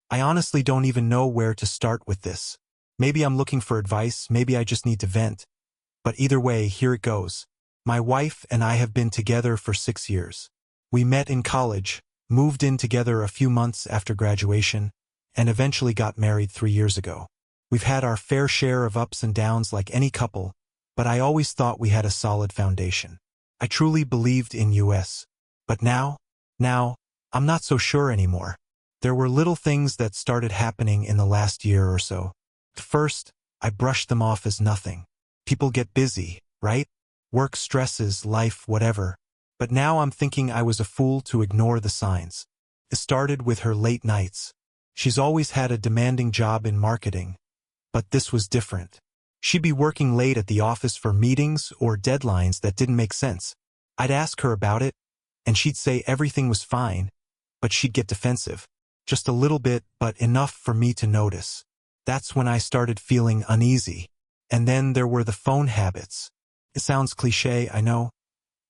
I honestly don't even know where to start with this. Maybe I'm looking for advice, maybe I just need to vent. But either way, here it goes. My wife and I have been together for 6 years. We met in college, moved in together a few months after graduation, and eventually got married 3 years ago. We've had our fair share of ups and downs like any couple, but I always thought we had a solid foundation. I truly believed in us. But now, I'm not so sure anymore. There were little things that started happening in the last year or so. At first, I brushed them off as nothing. People get busy, right? Work stresses, life, whatever. But now I'm thinking I was a fool to ignore the signs. It started with her late nights. She's always had a demanding job in marketing, but this was different. She'd be working late at the office for meetings or deadlines that didn't make sense. I'd ask her about it, and she'd say everything was fine, but she'd get defensive. Just a little bit, but enough for me to notice. That's when I started feeling uneasy. And then there were the phone habits. It sounds cliché, I know,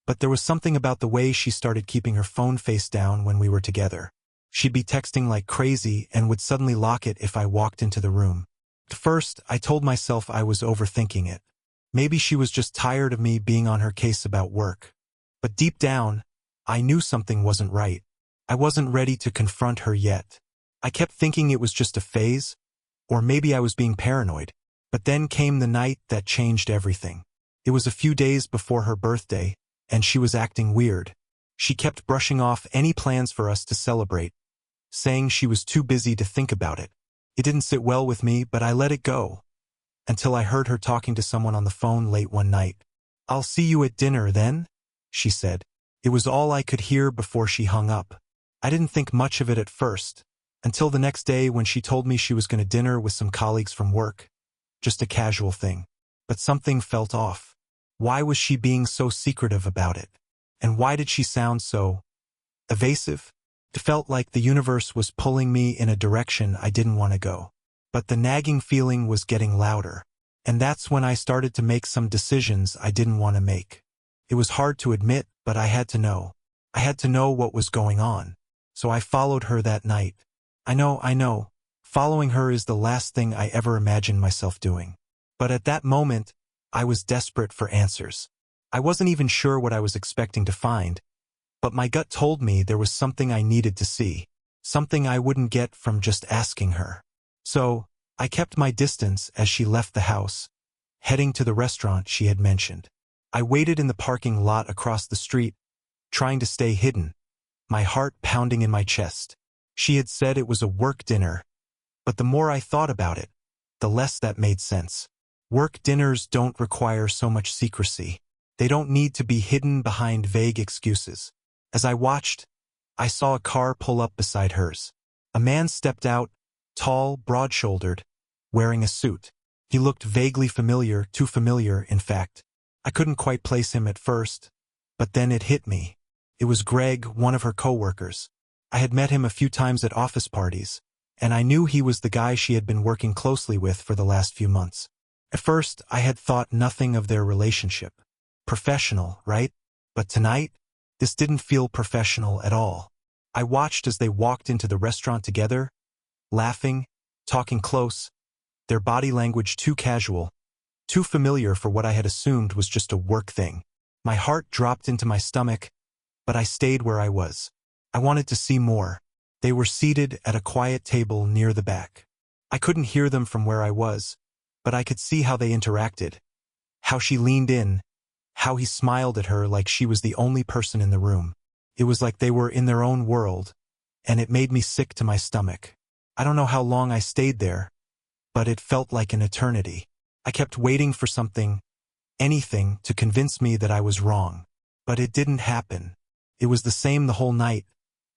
but there was something about the way she started keeping her phone face down when we were together. She'd be texting like crazy and would suddenly lock it if I walked into the room. At first, I told myself I was overthinking it. Maybe she was just tired of me being on her case about work. But deep down, I knew something wasn't right. I wasn't ready to confront her yet. I kept thinking it was just a phase, or maybe I was being paranoid. But then came the night that changed everything. It was a few days before her birthday, and she was acting weird. She kept brushing off any plans for us to celebrate, saying she was too busy to think about it. It didn't sit well with me, but I let it go, until I heard her talking to someone on the phone late one night. "I'll see you at dinner then," she said. It was all I could hear before she hung up. I didn't think much of it at first, until the next day when she told me she was going to dinner with some colleagues from work. Just a casual thing. But something felt off. Why was she being so secretive about it? And why did she sound so evasive? It felt like the universe was pulling me in a direction I didn't want to go. But the nagging feeling was getting louder. And that's when I started to make some decisions I didn't want to make. It was hard to admit, but I had to know. I had to know what was going on. So I followed her that night. I know. Following her is the last thing I ever imagined myself doing. But at that moment, I was desperate for answers. I wasn't even sure what I was expecting to find, but my gut told me there was something I needed to see, something I wouldn't get from just asking her. So, I kept my distance as she left the house, heading to the restaurant she had mentioned. I waited in the parking lot across the street, trying to stay hidden, my heart pounding in my chest. She had said it was a work dinner, but the more I thought about it, the less that made sense. Work dinners don't require so much secrecy. They don't need to be hidden behind vague excuses. As I watched, I saw a car pull up beside hers. A man stepped out, tall, broad-shouldered, wearing a suit. He looked vaguely familiar, too familiar, in fact. I couldn't quite place him at first, but then it hit me. It was Greg, one of her co-workers. I had met him a few times at office parties, and I knew he was the guy she had been working closely with for the last few months. At first, I had thought nothing of their relationship. Professional, right? But tonight, this didn't feel professional at all. I watched as they walked into the restaurant together, laughing, talking close, their body language too casual, too familiar for what I had assumed was just a work thing. My heart dropped into my stomach, but I stayed where I was. I wanted to see more. They were seated at a quiet table near the back. I couldn't hear them from where I was, but I could see how they interacted, how she leaned in, how he smiled at her like she was the only person in the room. It was like they were in their own world, and it made me sick to my stomach. I don't know how long I stayed there, but it felt like an eternity. I kept waiting for something, anything, to convince me that I was wrong. But it didn't happen. It was the same the whole night.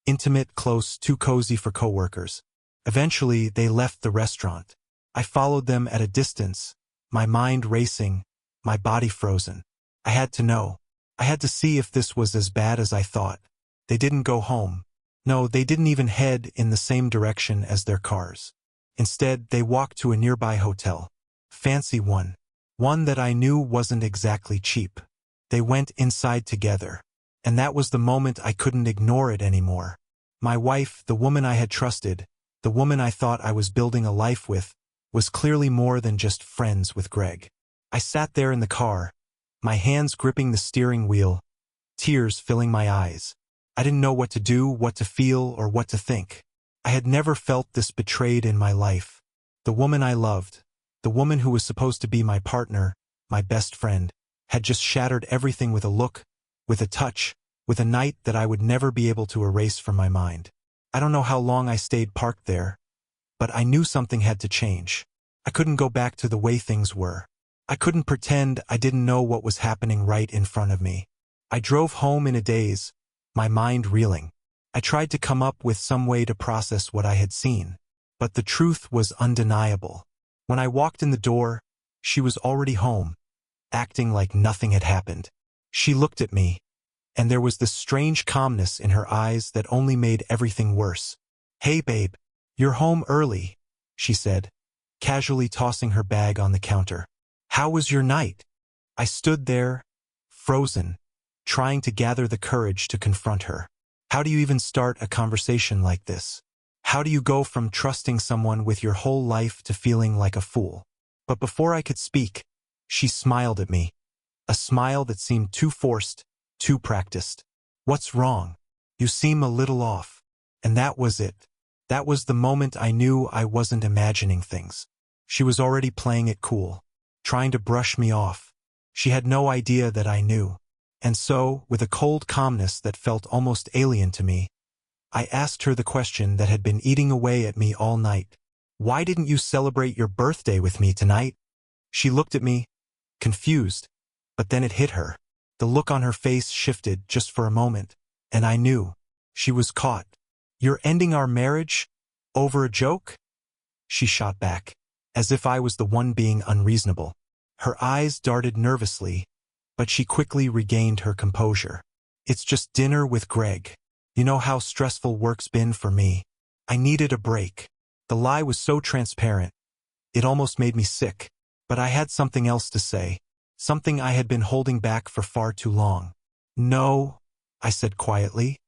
Intimate, close, too cozy for coworkers. Eventually, they left the restaurant. I followed them at a distance, my mind racing, my body frozen. I had to know. I had to see if this was as bad as I thought. They didn't go home. No, they didn't even head in the same direction as their cars. Instead, they walked to a nearby hotel. Fancy one. One that I knew wasn't exactly cheap. They went inside together. And that was the moment I couldn't ignore it anymore. My wife, the woman I had trusted, The woman I thought I was building a life with was clearly more than just friends with Greg. I sat there in the car, my hands gripping the steering wheel, tears filling my eyes. I didn't know what to do, what to feel, or what to think. I had never felt this betrayed in my life. The woman I loved, the woman who was supposed to be my partner, my best friend, had just shattered everything with a look, with a touch, with a night that I would never be able to erase from my mind. I don't know how long I stayed parked there, but I knew something had to change. I couldn't go back to the way things were. I couldn't pretend I didn't know what was happening right in front of me. I drove home in a daze, my mind reeling. I tried to come up with some way to process what I had seen, but the truth was undeniable. When I walked in the door, she was already home, acting like nothing had happened. She looked at me, and there was this strange calmness in her eyes that only made everything worse. "Hey babe, you're home early," she said, casually tossing her bag on the counter. "How was your night?" I stood there, frozen, trying to gather the courage to confront her. How do you even start a conversation like this? How do you go from trusting someone with your whole life to feeling like a fool? But before I could speak, she smiled at me, a smile that seemed too forced, too practiced. "What's wrong? You seem a little off." And that was it. That was the moment I knew I wasn't imagining things. She was already playing it cool, trying to brush me off. She had no idea that I knew. And so, with a cold calmness that felt almost alien to me, I asked her the question that had been eating away at me all night. "Why didn't you celebrate your birthday with me tonight?" She looked at me, confused, but then it hit her. The look on her face shifted just for a moment, and I knew. She was caught. "You're ending our marriage? Over a joke?" She shot back, as if I was the one being unreasonable. Her eyes darted nervously, but she quickly regained her composure. "It's just dinner with Greg. You know how stressful work's been for me. I needed a break." The lie was so transparent, it almost made me sick. But I had something else to say, something I had been holding back for far too long. "No," I said quietly.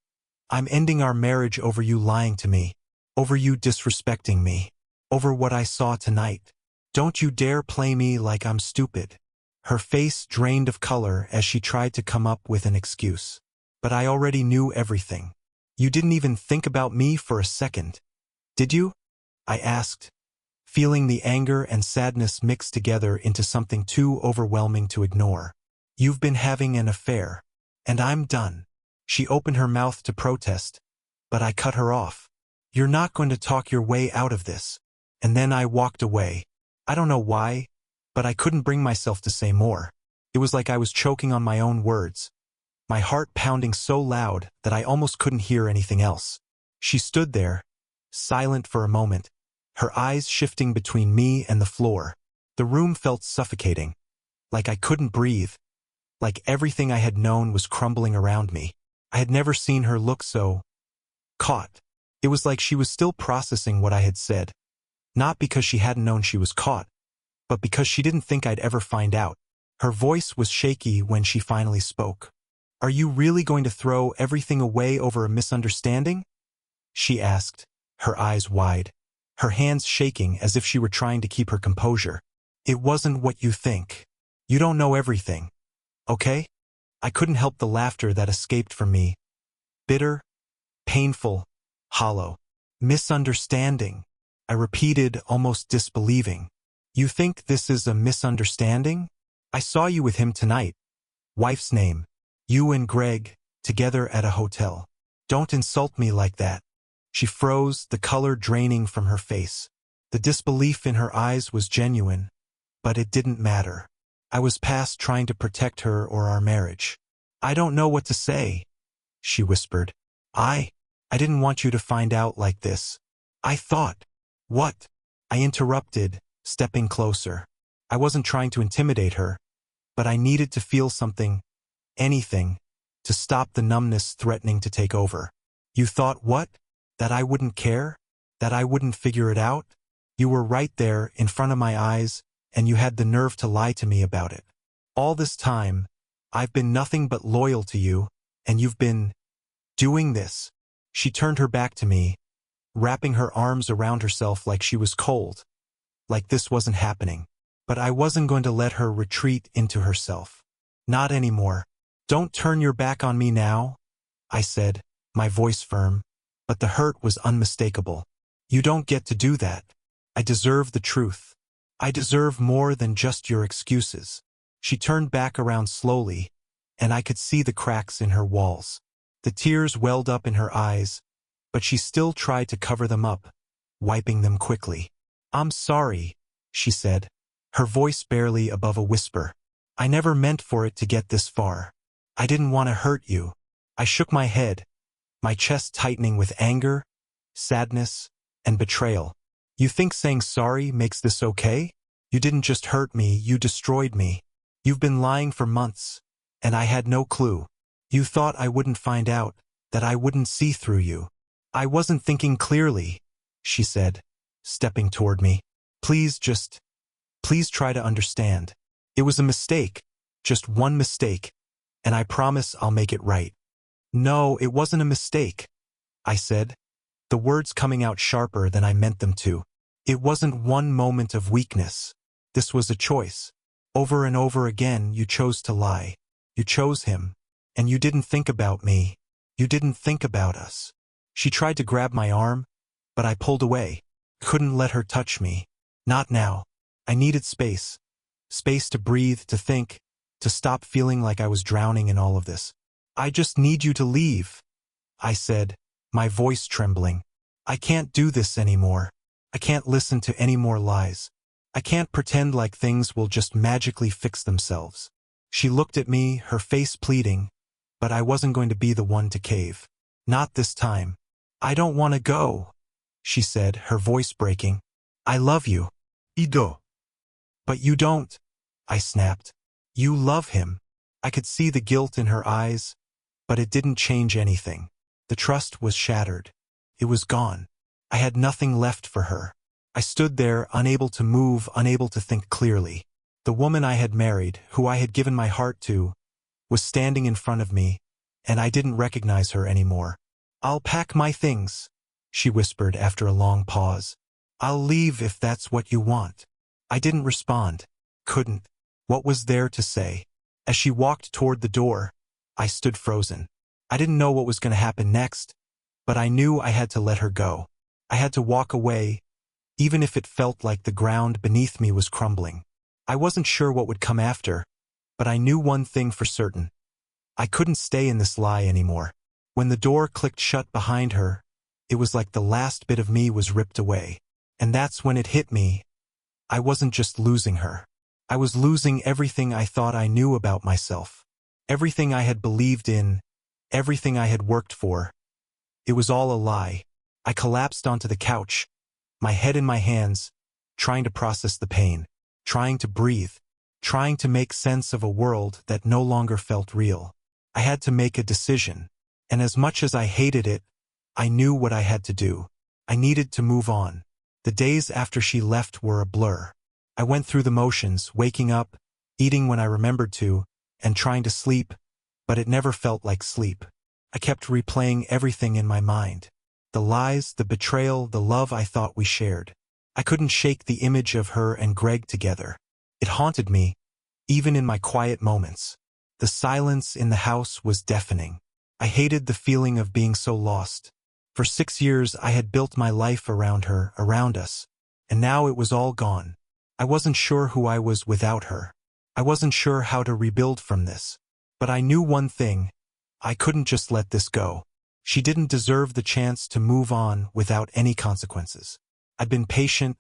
"I'm ending our marriage over you lying to me, over you disrespecting me, over what I saw tonight. Don't you dare play me like I'm stupid." Her face drained of color as she tried to come up with an excuse. "But I already knew everything. You didn't even think about me for a second, did you?" I asked, feeling the anger and sadness mixed together into something too overwhelming to ignore. "You've been having an affair, and I'm done." She opened her mouth to protest, but I cut her off. "You're not going to talk your way out of this." And then I walked away. I don't know why, but I couldn't bring myself to say more. It was like I was choking on my own words, my heart pounding so loud that I almost couldn't hear anything else. She stood there, silent for a moment, her eyes shifting between me and the floor. The room felt suffocating, like I couldn't breathe, like everything I had known was crumbling around me. I had never seen her look so caught. It was like she was still processing what I had said, not because she hadn't known she was caught, but because she didn't think I'd ever find out. Her voice was shaky when she finally spoke. "Are you really going to throw everything away over a misunderstanding?" she asked, her eyes wide, her hands shaking as if she were trying to keep her composure. "It wasn't what you think. You don't know everything, okay?" I couldn't help the laughter that escaped from me. Bitter, painful, hollow. "Misunderstanding," I repeated, almost disbelieving. "You think this is a misunderstanding? I saw you with him tonight. Wife's name. You and Greg, together at a hotel. Don't insult me like that." She froze, the color draining from her face. The disbelief in her eyes was genuine, but it didn't matter. I was past trying to protect her or our marriage. "I don't know what to say," she whispered. I didn't want you to find out like this. I thought." "What?" I interrupted, stepping closer. I wasn't trying to intimidate her, but I needed to feel something, anything, to stop the numbness threatening to take over. "You thought what? That I wouldn't care? That I wouldn't figure it out? You were right there, in front of my eyes, and you had the nerve to lie to me about it. All this time, I've been nothing but loyal to you, and you've been doing this." She turned her back to me, wrapping her arms around herself like she was cold, like this wasn't happening. But I wasn't going to let her retreat into herself. Not anymore. "Don't turn your back on me now," I said, my voice firm, but the hurt was unmistakable. "You don't get to do that. I deserve the truth. I deserve more than just your excuses." She turned back around slowly, and I could see the cracks in her walls. The tears welled up in her eyes, but she still tried to cover them up, wiping them quickly. "I'm sorry," she said, her voice barely above a whisper. "I never meant for it to get this far. I didn't want to hurt you." I shook my head, my chest tightening with anger, sadness, and betrayal. "You think saying sorry makes this okay? You didn't just hurt me, you destroyed me. You've been lying for months, and I had no clue. You thought I wouldn't find out, that I wouldn't see through you." "I wasn't thinking clearly," she said, stepping toward me. Please try to understand. It was a mistake, just one mistake, and I promise I'll make it right." "No, it wasn't a mistake," I said, the words coming out sharper than I meant them to. "It wasn't one moment of weakness. This was a choice. Over and over again, you chose to lie. You chose him. And you didn't think about me. You didn't think about us." She tried to grab my arm, but I pulled away. Couldn't let her touch me. Not now. I needed space. Space to breathe, to think, to stop feeling like I was drowning in all of this. "I just need you to leave," I said, my voice trembling. "I can't do this anymore. I can't listen to any more lies. I can't pretend like things will just magically fix themselves." She looked at me, her face pleading, but I wasn't going to be the one to cave. Not this time. "I don't want to go," she said, her voice breaking. "I love you." "Ido." "But you don't," I snapped. "You love him." I could see the guilt in her eyes, but it didn't change anything. The trust was shattered. It was gone. I had nothing left for her. I stood there, unable to move, unable to think clearly. The woman I had married, who I had given my heart to, was standing in front of me, and I didn't recognize her anymore. "I'll pack my things," she whispered after a long pause. "I'll leave if that's what you want." I didn't respond. Couldn't. What was there to say? As she walked toward the door, I stood frozen. I didn't know what was going to happen next, but I knew I had to let her go. I had to walk away, even if it felt like the ground beneath me was crumbling. I wasn't sure what would come after, but I knew one thing for certain. I couldn't stay in this lie anymore. When the door clicked shut behind her, it was like the last bit of me was ripped away. And that's when it hit me. I wasn't just losing her. I was losing everything I thought I knew about myself. Everything I had believed in, everything I had worked for. It was all a lie. I collapsed onto the couch, my head in my hands, trying to process the pain, trying to breathe, trying to make sense of a world that no longer felt real. I had to make a decision, and as much as I hated it, I knew what I had to do. I needed to move on. The days after she left were a blur. I went through the motions, waking up, eating when I remembered to, and trying to sleep, but it never felt like sleep. I kept replaying everything in my mind. The lies, the betrayal, the love I thought we shared. I couldn't shake the image of her and Greg together. It haunted me, even in my quiet moments. The silence in the house was deafening. I hated the feeling of being so lost. For 6 years I had built my life around her, around us, and now it was all gone. I wasn't sure who I was without her. I wasn't sure how to rebuild from this. But I knew one thing. I couldn't just let this go. She didn't deserve the chance to move on without any consequences. I'd been patient,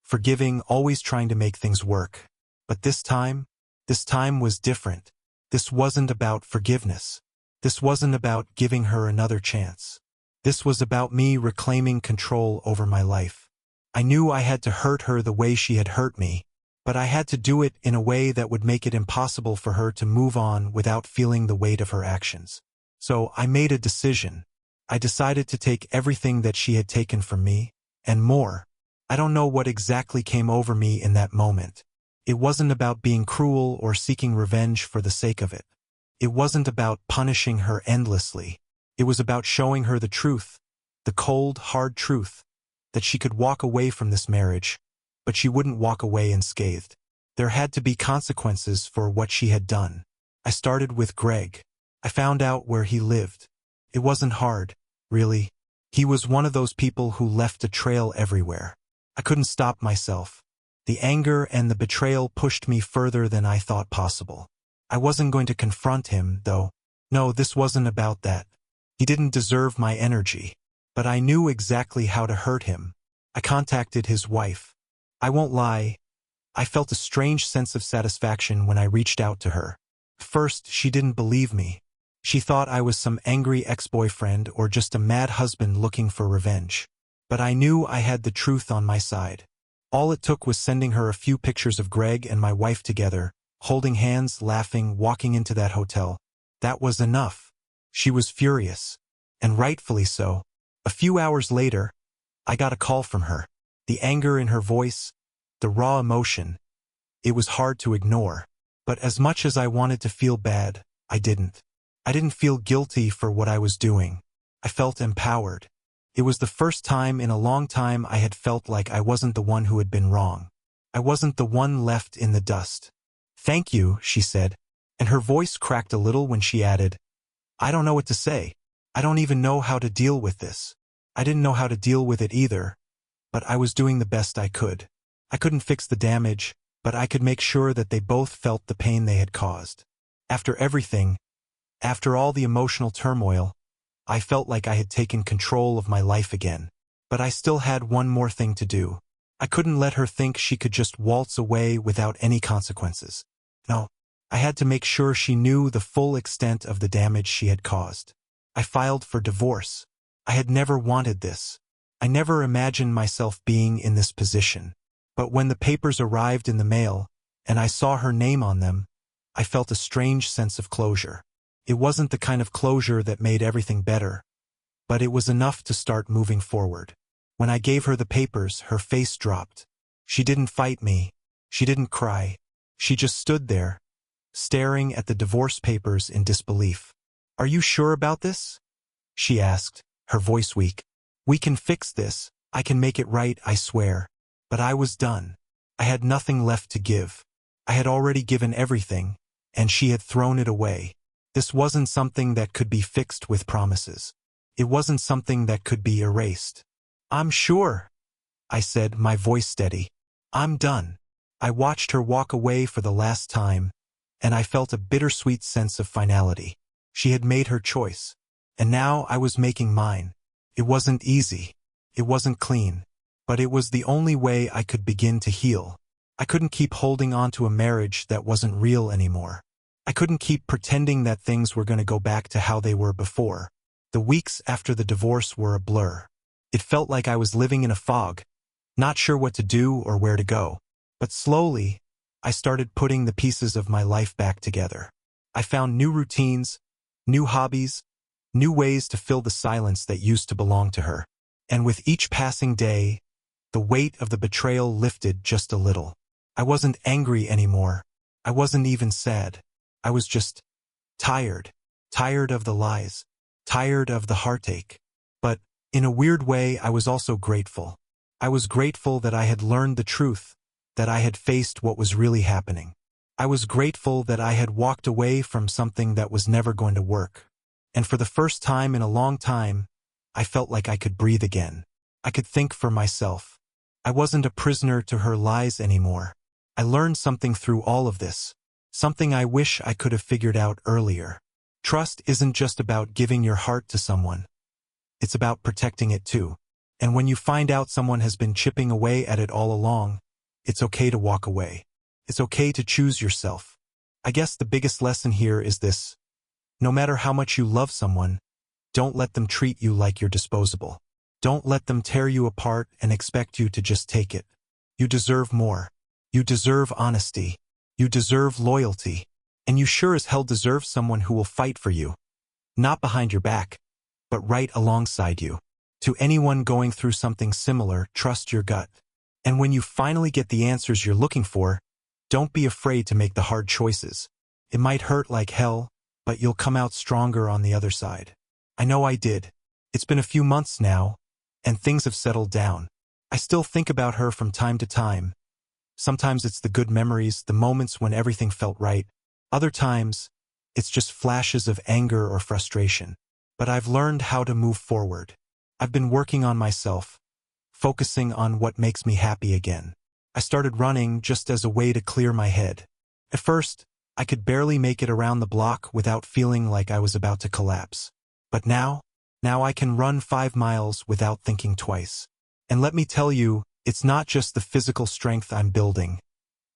forgiving, always trying to make things work. But this time was different. This wasn't about forgiveness. This wasn't about giving her another chance. This was about me reclaiming control over my life. I knew I had to hurt her the way she had hurt me, but I had to do it in a way that would make it impossible for her to move on without feeling the weight of her actions. So I made a decision. I decided to take everything that she had taken from me, and more. I don't know what exactly came over me in that moment. It wasn't about being cruel or seeking revenge for the sake of it. It wasn't about punishing her endlessly. It was about showing her the truth, The cold, hard truth that she could walk away from this marriage, but she wouldn't walk away unscathed. There had to be consequences for what she had done. I started with Greg. I found out where he lived. It wasn't hard, really. He was one of those people who left a trail everywhere. I couldn't stop myself. The anger and the betrayal pushed me further than I thought possible. I wasn't going to confront him, though. No, this wasn't about that. He didn't deserve my energy. But I knew exactly how to hurt him. I contacted his wife. I won't lie, I felt a strange sense of satisfaction when I reached out to her. First, she didn't believe me. She thought I was some angry ex-boyfriend or just a mad husband looking for revenge. But I knew I had the truth on my side. All it took was sending her a few pictures of Greg and my wife together, holding hands, laughing, walking into that hotel. That was enough. She was furious. And rightfully so. A few hours later, I got a call from her. The anger in her voice, the raw emotion. It was hard to ignore. But as much as I wanted to feel bad, I didn't. I didn't feel guilty for what I was doing. I felt empowered. It was the first time in a long time I had felt like I wasn't the one who had been wrong. I wasn't the one left in the dust. "Thank you," she said, and her voice cracked a little when she added, "I don't know what to say. I don't even know how to deal with this." I didn't know how to deal with it either, but I was doing the best I could. I couldn't fix the damage, but I could make sure that they both felt the pain they had caused. After everything, after all the emotional turmoil, I felt like I had taken control of my life again. But I still had one more thing to do. I couldn't let her think she could just waltz away without any consequences. No, I had to make sure she knew the full extent of the damage she had caused. I filed for divorce. I had never wanted this. I never imagined myself being in this position. But when the papers arrived in the mail, and I saw her name on them, I felt a strange sense of closure. It wasn't the kind of closure that made everything better, but it was enough to start moving forward. When I gave her the papers, her face dropped. She didn't fight me. She didn't cry. She just stood there, staring at the divorce papers in disbelief. "Are you sure about this?" she asked, her voice weak. "We can fix this. I can make it right, I swear." But I was done. I had nothing left to give. I had already given everything, and she had thrown it away. This wasn't something that could be fixed with promises. It wasn't something that could be erased. "I'm sure," I said, my voice steady. "I'm done." I watched her walk away for the last time, and I felt a bittersweet sense of finality. She had made her choice, and now I was making mine. It wasn't easy. It wasn't clean. But it was the only way I could begin to heal. I couldn't keep holding on to a marriage that wasn't real anymore. I couldn't keep pretending that things were going to go back to how they were before. The weeks after the divorce were a blur. It felt like I was living in a fog, not sure what to do or where to go. But slowly, I started putting the pieces of my life back together. I found new routines, new hobbies, new ways to fill the silence that used to belong to her. And with each passing day, the weight of the betrayal lifted just a little. I wasn't angry anymore. I wasn't even sad. I was just tired. Tired of the lies. Tired of the heartache. But, in a weird way, I was also grateful. I was grateful that I had learned the truth, that I had faced what was really happening. I was grateful that I had walked away from something that was never going to work. And for the first time in a long time, I felt like I could breathe again. I could think for myself. I wasn't a prisoner to her lies anymore. I learned something through all of this. Something I wish I could have figured out earlier. Trust isn't just about giving your heart to someone. It's about protecting it too. And when you find out someone has been chipping away at it all along, it's okay to walk away. It's okay to choose yourself. I guess the biggest lesson here is this. No matter how much you love someone, don't let them treat you like you're disposable. Don't let them tear you apart and expect you to just take it. You deserve more. You deserve honesty. You deserve loyalty. And you sure as hell deserve someone who will fight for you. Not behind your back, but right alongside you. To anyone going through something similar, trust your gut. And when you finally get the answers you're looking for, don't be afraid to make the hard choices. It might hurt like hell, but you'll come out stronger on the other side. I know I did. It's been a few months now, and things have settled down. I still think about her from time to time. Sometimes it's the good memories, the moments when everything felt right. Other times, it's just flashes of anger or frustration. But I've learned how to move forward. I've been working on myself, focusing on what makes me happy again. I started running just as a way to clear my head. At first, I could barely make it around the block without feeling like I was about to collapse. But now I can run 5 miles without thinking twice. And let me tell you, it's not just the physical strength I'm building.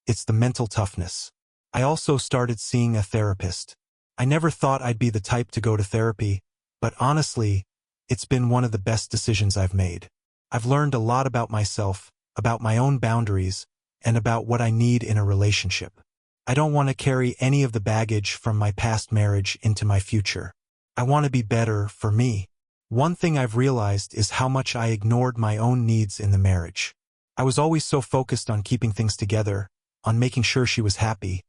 It's the mental toughness. I also started seeing a therapist. I never thought I'd be the type to go to therapy, but honestly, it's been one of the best decisions I've made. I've learned a lot about myself, about my own boundaries, and about what I need in a relationship. I don't want to carry any of the baggage from my past marriage into my future. I want to be better for me. One thing I've realized is how much I ignored my own needs in the marriage. I was always so focused on keeping things together, on making sure she was happy,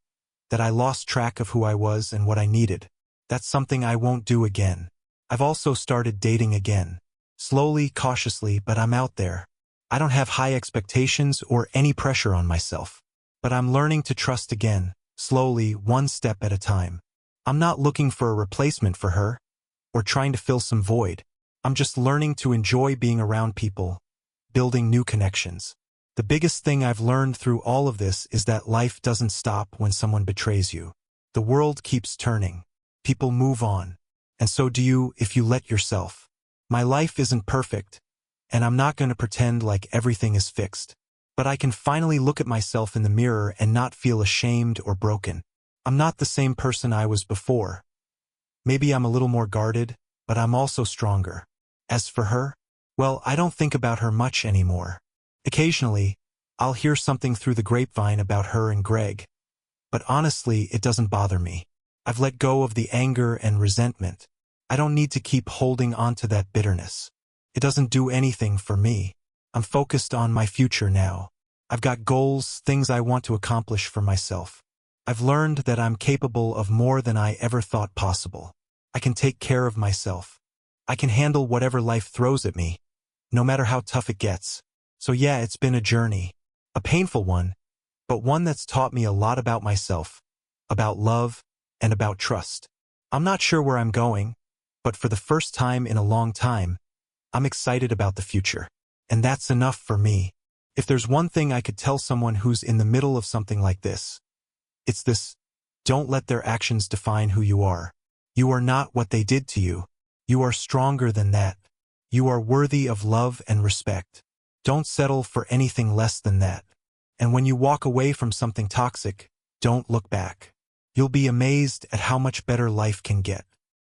that I lost track of who I was and what I needed. That's something I won't do again. I've also started dating again. Slowly, cautiously, but I'm out there. I don't have high expectations or any pressure on myself. But I'm learning to trust again, slowly, one step at a time. I'm not looking for a replacement for her, or trying to fill some void. I'm just learning to enjoy being around people, building new connections. The biggest thing I've learned through all of this is that life doesn't stop when someone betrays you. The world keeps turning. People move on. And so do you if you let yourself. My life isn't perfect, and I'm not going to pretend like everything is fixed. But I can finally look at myself in the mirror and not feel ashamed or broken. I'm not the same person I was before. Maybe I'm a little more guarded, but I'm also stronger. As for her, well, I don't think about her much anymore. Occasionally, I'll hear something through the grapevine about her and Greg. But honestly, it doesn't bother me. I've let go of the anger and resentment. I don't need to keep holding on to that bitterness. It doesn't do anything for me. I'm focused on my future now. I've got goals, things I want to accomplish for myself. I've learned that I'm capable of more than I ever thought possible. I can take care of myself. I can handle whatever life throws at me, no matter how tough it gets. So yeah, it's been a journey. A painful one, but one that's taught me a lot about myself, about love, and about trust. I'm not sure where I'm going, but for the first time in a long time, I'm excited about the future. And that's enough for me. If there's one thing I could tell someone who's in the middle of something like this, it's this: don't let their actions define who you are. You are not what they did to you. You are stronger than that. You are worthy of love and respect. Don't settle for anything less than that. And when you walk away from something toxic, don't look back. You'll be amazed at how much better life can get.